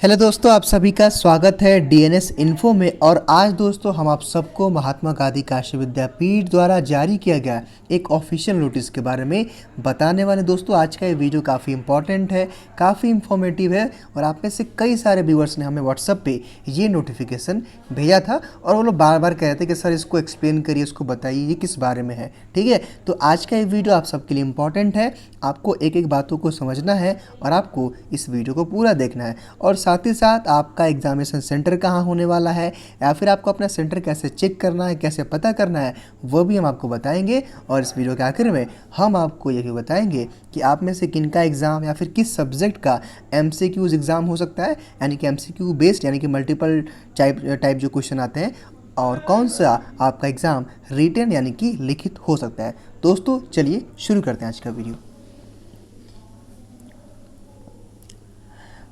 Hello दोस्तों, आप सभी का स्वागत है डीएनएस इन्फो में। और आज दोस्तों हम आप सबको महात्मा गांधी काशी विद्यापीठ द्वारा जारी किया गया एक ऑफिशियल नोटिस के बारे में बताने वाले। दोस्तों आज का ये वीडियो काफ़ी इंपॉर्टेंट है, काफ़ी इंफॉर्मेटिव है और आप में से कई सारे व्यूअर्स ने हमें व्हाट्सएप पे ये नोटिफिकेशन भेजा था और वो लोग बार बार कह रहे थे कि सर इसको एक्सप्लेन करिए, इसको बताइए ये किस बारे में है। ठीक है, तो आज का ये वीडियो आप सबके लिए इंपॉर्टेंट है। आपको एक एक बातों को समझना है और आपको इस वीडियो को पूरा देखना है। और साथ ही साथ आपका एग्जामिनेशन सेंटर कहाँ होने वाला है या फिर आपको अपना सेंटर कैसे चेक करना है, कैसे पता करना है, वो भी हम आपको बताएंगे। और इस वीडियो के आखिर में हम आपको ये भी बताएंगे कि आप में से किन का एग्ज़ाम या फिर किस सब्जेक्ट का एमसीक्यूज एग्ज़ाम हो सकता है, यानी कि एमसीक्यू बेस्ड यानी कि मल्टीपल टाइप जो क्वेश्चन आते हैं, और कौन सा आपका एग्ज़ाम रिटन यानी कि लिखित हो सकता है। दोस्तों चलिए शुरू करते हैं आज का वीडियो।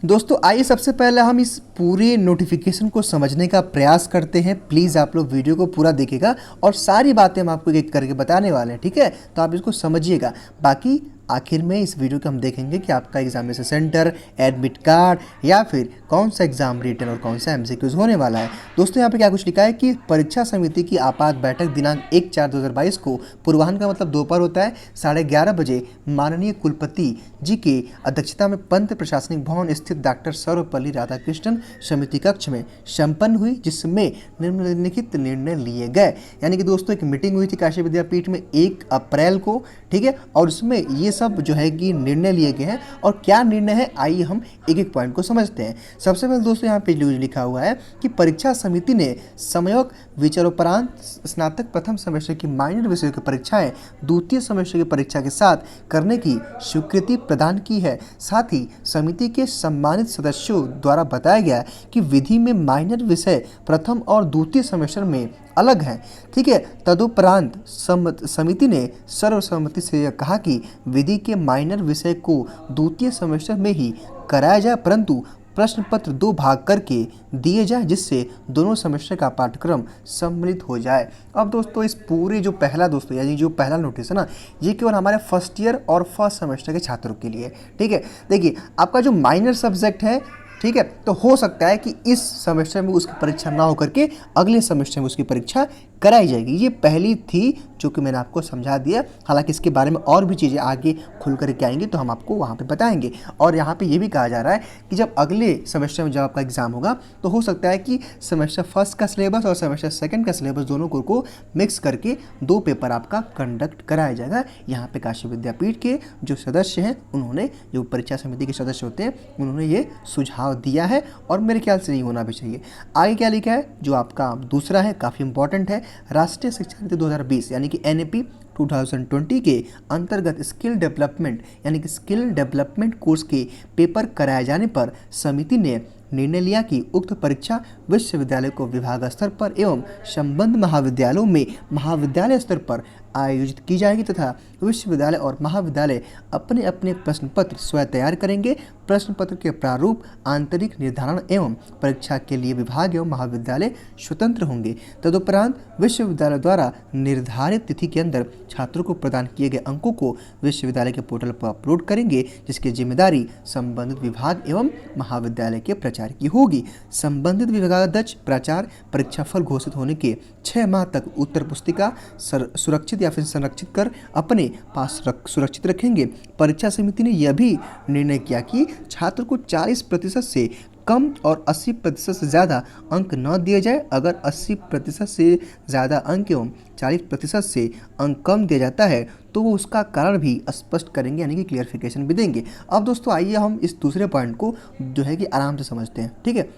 दोस्तों आइए सबसे पहले हम इस पूरे नोटिफिकेशन को समझने का प्रयास करते हैं। प्लीज़ आप लोग वीडियो को पूरा देखिएगा और सारी बातें हम आपको एक करके बताने वाले हैं, ठीक है। तो आप इसको समझिएगा। बाकी आखिर में इस वीडियो को हम देखेंगे कि आपका एग्जामिनेशन सेंटर, एडमिट कार्ड या फिर कौन सा एग्जाम रिटन और कौन सा एमसीक्यूज होने वाला है। दोस्तों यहाँ पे क्या कुछ लिखा है कि परीक्षा समिति की आपात बैठक दिनांक 1/4/2022 को पूर्वाह्न का मतलब दोपहर होता है 11:30 बजे माननीय कुलपति जी के अध्यक्षता में पंत प्रशासनिक भवन स्थित डॉक्टर सर्वपल्ली राधाकृष्णन समिति कक्ष में संपन्न हुई, जिसमें निम्नलिखित निर्णय लिए गए। यानी कि दोस्तों एक मीटिंग हुई थी काशी विद्यापीठ में 1 अप्रैल को, ठीक है, और उसमें ये सब जो है कि निर्णय लिए गए हैं। और क्या निर्णय है आइए हम एक एक पॉइंट को समझते हैं। सबसे पहले दोस्तों यहाँ पे लिखा हुआ है कि परीक्षा समिति ने समयोग विचारोपरांत स्नातक प्रथम सेमेस्टर की माइनर विषयों की परीक्षाएं द्वितीय सेमेस्टर की परीक्षा के साथ करने की स्वीकृति प्रदान की है। साथ ही समिति के सम्मानित सदस्यों द्वारा बताया गया कि विधि में माइनर विषय प्रथम और द्वितीय सेमेस्टर में अलग है, ठीक है। तदुपरांत समिति ने सर्वसम्मति से यह कहा कि विधि के माइनर विषय को द्वितीय सेमेस्टर में ही कराया जाए, परंतु प्रश्न पत्र 2 भाग करके दिए जाए, जिससे दोनों सेमेस्टर का पाठ्यक्रम सम्मिलित हो जाए। अब दोस्तों इस पूरे जो पहला दोस्तों यानी जो पहला नोटिस है ना, ये केवल हमारे फर्स्ट ईयर और फर्स्ट सेमेस्टर के छात्रों के लिए, ठीक है। देखिए आपका जो माइनर सब्जेक्ट है, ठीक है, तो हो सकता है कि इस सेमेस्टर में उसकी परीक्षा ना हो करके अगले सेमेस्टर में उसकी परीक्षा कराई जाएगी। ये पहली थी जो कि मैंने आपको समझा दिया। हालांकि इसके बारे में और भी चीज़ें आगे खुल करके आएंगी तो हम आपको वहाँ पे बताएंगे। और यहाँ पे ये भी कहा जा रहा है कि जब अगले सेमेस्टर में जब आपका एग्ज़ाम होगा तो हो सकता है कि सेमेस्टर फर्स्ट का सिलेबस और सेमेस्टर सेकंड का सिलेबस दोनों को मिक्स करके 2 पेपर आपका कंडक्ट कराया जाएगा। यहाँ पे काशी विद्यापीठ के जो सदस्य हैं, उन्होंने, जो परीक्षा समिति के सदस्य होते हैं, उन्होंने ये सुझाव दिया है और मेरे ख्याल से नहीं होना भी चाहिए। आगे क्या लिखा है जो आपका दूसरा है, काफ़ी इंपॉर्टेंट है। राष्ट्रीय शिक्षा नीति 2020 यानी कि एनईपी 2020 के अंतर्गत स्किल डेवलपमेंट यानी कि स्किल डेवलपमेंट कोर्स के पेपर कराए जाने पर समिति ने निर्णय लिया कि उक्त परीक्षा विश्वविद्यालय को विभाग स्तर पर एवं संबद्ध महाविद्यालयों में महाविद्यालय स्तर पर आयोजित की जाएगी तथा विश्वविद्यालय और महाविद्यालय अपने अपने प्रश्न पत्र स्वयं तैयार करेंगे। प्रश्न पत्र के प्रारूप, आंतरिक निर्धारण एवं परीक्षा के लिए विभाग एवं महाविद्यालय स्वतंत्र होंगे। तदुपरांत विश्वविद्यालय द्वारा निर्धारित तिथि के अंदर छात्रों को प्रदान किए गए अंकों को विश्वविद्यालय के पोर्टल पर अपलोड करेंगे, जिसकी जिम्मेदारी संबंधित विभाग एवं महाविद्यालय के प्राचार्य की होगी। संबंधित विभागाध्यक्ष प्राचार्य परीक्षा फल घोषित होने के 6 माह तक उत्तर पुस्तिका सुरक्षित या फिर संरक्षित कर अपने पास सुरक्षित रखेंगे। परीक्षा समिति ने यह भी निर्णय किया कि छात्र को 40% से कम और 80% से ज़्यादा अंक न दिए जाए। अगर 80% से ज़्यादा अंक एवं 40% से अंक कम दिया जाता है तो वो उसका कारण भी स्पष्ट करेंगे, यानी कि क्लियरिफिकेशन भी देंगे। अब दोस्तों आइए हम इस दूसरे पॉइंट को जो है कि आराम से समझते हैं, ठीक है।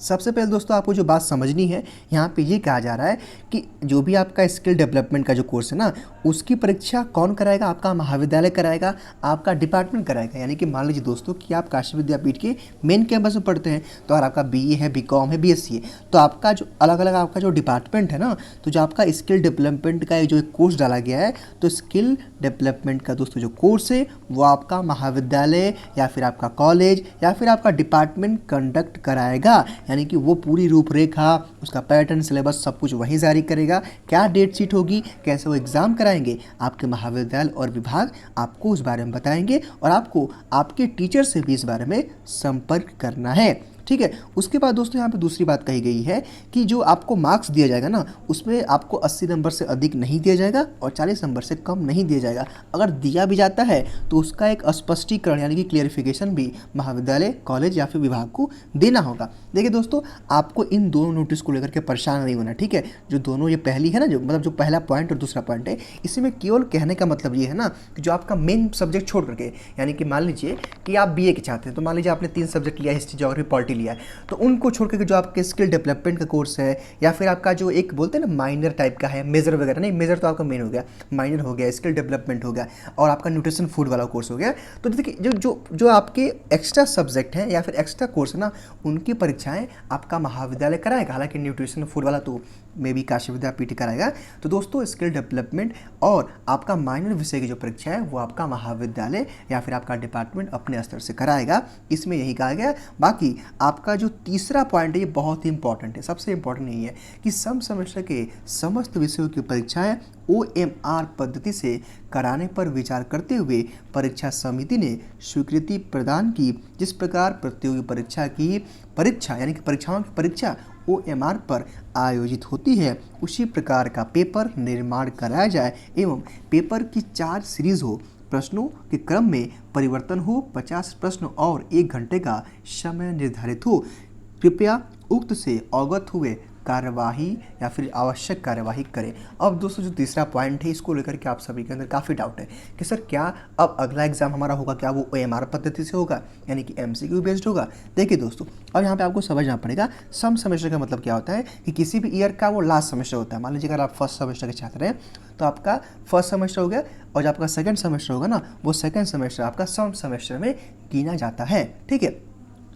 सबसे पहले दोस्तों आपको जो बात समझनी है, यहाँ पे ये कहा जा रहा है कि जो भी आपका स्किल डेवलपमेंट का जो कोर्स है ना, उसकी परीक्षा कौन कराएगा? आपका महाविद्यालय कराएगा, आपका डिपार्टमेंट कराएगा। यानी कि मान लीजिए दोस्तों कि आप काशी विद्यापीठ के मेन कैंपस में पढ़ते हैं, तो अगर आपका बीए है, बीकॉम है, बीएससी है, तो आपका जो अलग अलग आपका जो डिपार्टमेंट है ना, तो जो आपका स्किल डेवलपमेंट का जो एक कोर्स डाला गया है, तो स्किल डेवलपमेंट का दोस्तों जो कोर्स है वो आपका महाविद्यालय या फिर आपका कॉलेज या फिर आपका डिपार्टमेंट कंडक्ट कराएगा। यानी कि वो पूरी रूपरेखा, उसका पैटर्न, सिलेबस सब कुछ वही जारी करेगा। क्या डेट शीट होगी, कैसे वो एग्ज़ाम कराएंगे, आपके महाविद्यालय और विभाग आपको उस बारे में बताएंगे और आपको आपके टीचर से भी इस बारे में संपर्क करना है। ठीक है। उसके बाद दोस्तों यहाँ पे दूसरी बात कही गई है कि जो आपको मार्क्स दिया जाएगा ना, उसमें आपको 80 नंबर से अधिक नहीं दिया जाएगा और 40 नंबर से कम नहीं दिया जाएगा। अगर दिया भी जाता है तो उसका एक स्पष्टीकरण यानी कि क्लियरिफिकेशन भी महाविद्यालय, कॉलेज या फिर विभाग को देना होगा। देखिए दोस्तों, आपको इन दोनों नोटिस को लेकर के परेशान नहीं होना, ठीक है। जो दोनों ये पहली है ना, जो मतलब जो पहला पॉइंट और दूसरा पॉइंट है, इसी में केवल कहने का मतलब ये है ना कि जो आपका मेन सब्जेक्ट छोड़ करके, यानी कि मान लीजिए कि आप बीए के छात्र हैं, तो मान लीजिए आपने 3 सब्जेक्ट लिया, हिस्ट्री, ज्योग्राफी, पॉलिटी लिया है, तो उनको छोड़ करके जो आपके स्किल डेवलपमेंट का कोर्स है या फिर आपका जो एक बोलते हैं ना माइनर टाइप का है, मेजर वगैरह नहीं, मेजर तो आपका मेन हो गया, माइनर हो गया, स्किल डेवलपमेंट हो गया और आपका न्यूट्रिशन फूड वाला कोर्स हो गया। तो देखिए जो जो जो आपके एक्स्ट्रा सब्जेक्ट हैं या फिर एक्स्ट्रा कोर्स है ना, उनकी परीक्षाएं आपका महाविद्यालय कराएगा। हालांकि न्यूट्रिशन फूड वाला तो मे भी काशी विद्यापीठ कराएगा। तो दोस्तों, स्किल डेवलपमेंट और आपका माइनर विषय की जो परीक्षा है वो आपका महाविद्यालय या फिर आपका डिपार्टमेंट अपने स्तर से कराएगा, इसमें यही कहा गया। बाकी आपका जो तीसरा पॉइंट है ये बहुत ही इंपॉर्टेंट है, सबसे इंपॉर्टेंट यही है कि सम सेमेस्टर के समस्त विषयों की परीक्षाएं OMR पद्धति से कराने पर विचार करते हुए परीक्षा समिति ने स्वीकृति प्रदान की। जिस प्रकार प्रतियोगी परीक्षा यानी कि परीक्षाओं की परीक्षा OMR पर आयोजित होती है, उसी प्रकार का पेपर निर्माण कराया जाए एवं पेपर की 4 सीरीज हो, प्रश्नों के क्रम में परिवर्तन हो, 50 प्रश्न और 1 घंटे का समय निर्धारित हो। कृपया उक्त से अवगत हुए कार्यवाही या फिर आवश्यक कार्यवाही करें। अब दोस्तों, जो तीसरा पॉइंट है इसको लेकर के आप सभी के अंदर काफ़ी डाउट है कि सर क्या अब अगला एग्जाम हमारा होगा, क्या वो OMR पद्धति से होगा यानी कि MCQ बेस्ड होगा। देखिए दोस्तों, अब यहाँ पे आपको समझना पड़ेगा सम सेमेस्टर का मतलब क्या होता है कि किसी भी ईयर का वो लास्ट सेमेस्टर होता है। मान लीजिए अगर आप फर्स्ट सेमेस्टर के छात्र हैं तो आपका फर्स्ट सेमेस्टर हो गया और जो आपका सेकेंड सेमेस्टर होगा ना, वो सेकेंड सेमेस्टर आपका सम सेमेस्टर में गिना जाता है, ठीक है।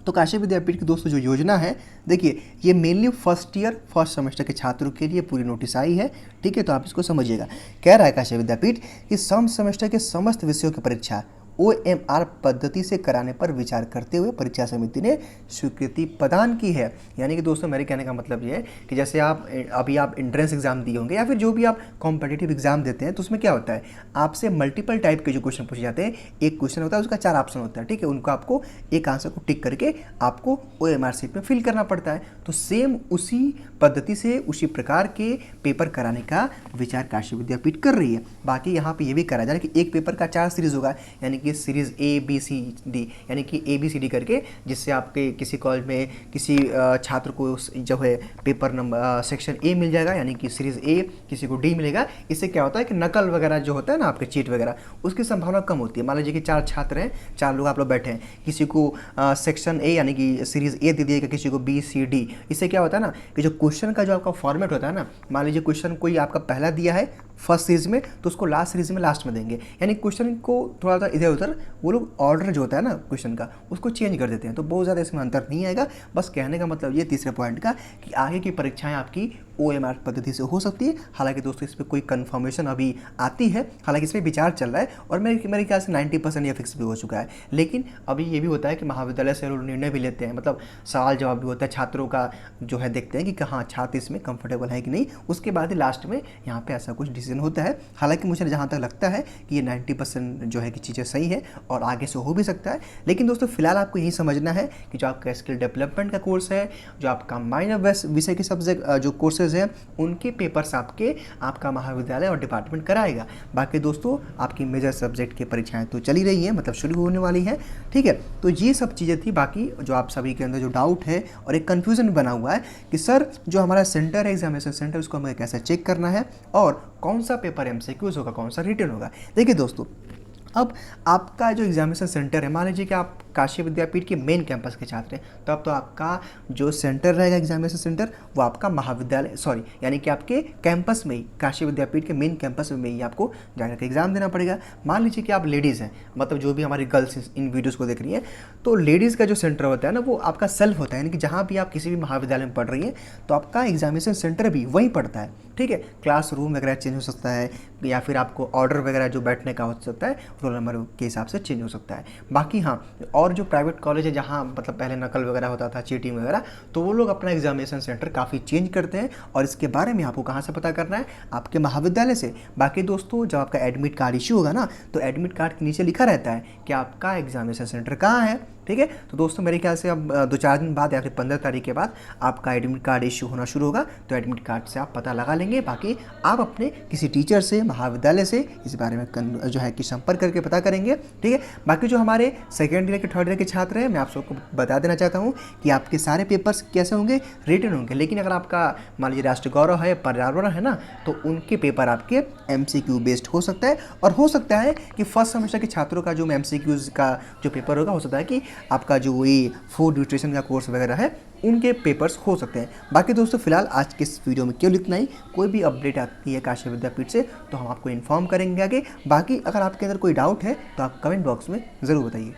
तो काशी विद्यापीठ की दोस्तों जो योजना है, देखिए ये mainly first year first semester के छात्रों के लिए पूरी नोटिस आई है, ठीक है। तो आप इसको समझिएगा। कह रहा है काशी विद्यापीठ कि सम सेमेस्टर के समस्त विषयों की परीक्षा OMR पद्धति से कराने पर विचार करते हुए परीक्षा समिति ने स्वीकृति प्रदान की है। यानी कि दोस्तों, मेरे कहने का मतलब ये है कि जैसे आप एंट्रेंस एग्जाम दिए होंगे या फिर जो भी आप कॉम्पिटिटिव एग्जाम देते हैं, तो उसमें क्या होता है, आपसे मल्टीपल टाइप के जो क्वेश्चन पूछे जाते हैं। एक क्वेश्चन होता है, उसका 4 ऑप्शन होता है, ठीक है। उनको आपको एक आंसर को टिक करके आपको OMR शीट में फिल करना पड़ता है। तो सेम उसी पद्धति से उसी प्रकार के पेपर कराने का विचार काशी विद्यापीठ कर रही है। बाकी यहाँ पे ये भी करा जा रहा है कि एक पेपर का 4 सीरीज होगा, यानी कि सीरीज ABCD, यानी कि ABCD करके, जिससे आपके किसी कॉलेज में किसी छात्र को जो है पेपर नंबर सेक्शन A मिल जाएगा, यानी कि सीरीज A, किसी को D मिलेगा। इससे क्या होता है कि नकल वगैरह जो होता है ना, आपके चीट वगैरह, उसकी संभावना कम होती है। मान लीजिए कि 4 छात्र हैं, 4 लोग आप लोग बैठे हैं, किसी को सेक्शन A यानी कि सीरीज A दे दिएगा, किसी को BCD। इससे क्या होता है ना कि जो क्वेश्चन का जो आपका फॉर्मेट होता है ना, मान लीजिए क्वेश्चन कोई आपका पहला दिया है फर्स्ट सीरीज में, तो उसको लास्ट सीरीज में लास्ट में देंगे, यानी क्वेश्चन को थोड़ा सा इधर उधर वो लोग ऑर्डर जो होता है ना क्वेश्चन का, उसको चेंज कर देते हैं। तो बहुत ज़्यादा इसमें अंतर नहीं आएगा। बस कहने का मतलब ये तीसरे पॉइंट का कि आगे की परीक्षाएं आपकी OMR पद्धति से हो सकती है। हालांकि दोस्तों, इस पर कोई कन्फर्मेशन अभी आती है, हालांकि इस पर विचार चल रहा है और मेरे ख्याल से 90% ये फिक्स भी हो चुका है। लेकिन अभी ये भी होता है कि महाविद्यालय से लोग निर्णय भी लेते हैं, मतलब सवाल जवाब भी होता है, छात्रों का जो है देखते हैं कि कहाँ छात्र इसमें कंफर्टेबल है कि नहीं, उसके बाद ही लास्ट में यहाँ पे ऐसा कुछ डिसीजन होता है। हालांकि मुझे जहाँ तक लगता है कि ये 90% जो है कि चीज़ें सही है और आगे से हो भी सकता है। लेकिन दोस्तों, फिलहाल आपको यही समझना है कि जो आपका स्किल डेवलपमेंट का कोर्स है, जो आपका माइनर विषय के सब्जेक्ट जो कोर्सेज हैं, उनके पेपर्स आपका महाविद्यालय और डिपार्टमेंट कराएगा। बाकी दोस्तों, आपकी मेजर सब्जेक्ट की परीक्षाएं तो चली रही हैं, मतलब शुरू होने वाली हैं, ठीक है। तो ये सब चीज़ें थी। बाकी जो आप सभी के अंदर जो डाउट है और एक कन्फ्यूजन बना हुआ है कि सर जो हमारा सेंटर है, एग्जामिनेशन सेंटर, उसको हमें कैसे चेक करना है और कौन सा पेपर MCQs होगा, कौन सा रिटन होगा। देखिए दोस्तों, अब आपका जो एग्जामिनेशन सेंटर है, मान लीजिए कि आप काशी विद्यापीठ के मेन कैंपस के छात्र हैं, तो अब तो आपका जो सेंटर रहेगा एग्जामिनेशन सेंटर, वो आपका महाविद्यालय यानी कि आपके कैंपस में ही, काशी विद्यापीठ के मेन कैंपस में ही आपको जाकर के एग्जाम देना पड़ेगा। मान लीजिए कि आप लेडीज़ हैं, मतलब जो भी हमारी गर्ल्स इन वीडियोज़ को देख रही हैं, तो लेडीज़ का जो सेंटर होता है ना, वो आपका सेल्फ होता है, यानी कि जहाँ भी आप किसी भी महाविद्यालय में पढ़ रही हैं, तो आपका एग्जामिनेशन सेंटर भी वहीं पड़ता है, ठीक है। क्लास रूम वगैरह चेंज हो सकता है या फिर आपको ऑर्डर वगैरह जो बैठने का हो सकता है, रोल नंबर के हिसाब से चेंज हो सकता है। बाकी हाँ, और जो प्राइवेट कॉलेज है जहाँ मतलब पहले नकल वगैरह होता था, चीटिंग वगैरह, तो वो लोग अपना एग्जामिनेशन सेंटर काफ़ी चेंज करते हैं। और इसके बारे में आपको कहाँ से पता करना है, आपके महाविद्यालय से। बाकी दोस्तों, जब आपका एडमिट कार्ड इशू होगा ना, तो एडमिट कार्ड के नीचे लिखा रहता है कि आपका एग्जामिनेशन सेंटर कहाँ है, ठीक है। तो दोस्तों मेरे ख्याल से अब 2-4 दिन बाद या फिर 15 तारीख के बाद आपका एडमिट कार्ड इश्यू होना शुरू होगा, तो एडमिट कार्ड से आप पता लगा लेंगे। बाकी आप अपने किसी टीचर से, महाविद्यालय से इस बारे में जो है कि संपर्क करके पता करेंगे, ठीक है। बाकी जो हमारे सेकेंड ईयर के थर्ड ईयर के छात्र हैं, मैं आप सबको बता देना चाहता हूँ कि आपके सारे पेपर्स कैसे होंगे, रिटन होंगे। लेकिन अगर आपका मान लीजिए राष्ट्र गौरव है, पर्यावरण है ना, तो उनके पेपर आपके MCQ बेस्ड हो सकता है। और हो सकता है कि फर्स्ट सेमेस्टर के छात्रों का जो MCQs का जो पेपर होगा, हो सकता है कि आपका जो ये फूड न्यूट्रिशन का कोर्स वगैरह है उनके पेपर्स हो सकते हैं। बाकी दोस्तों फिलहाल आज के इस वीडियो में केवल इतना ही। कोई भी अपडेट आती है काशी विद्यापीठ से तो हम आपको इन्फॉर्म करेंगे आगे। बाकी अगर आपके अंदर कोई डाउट है तो आप कमेंट बॉक्स में ज़रूर बताइए।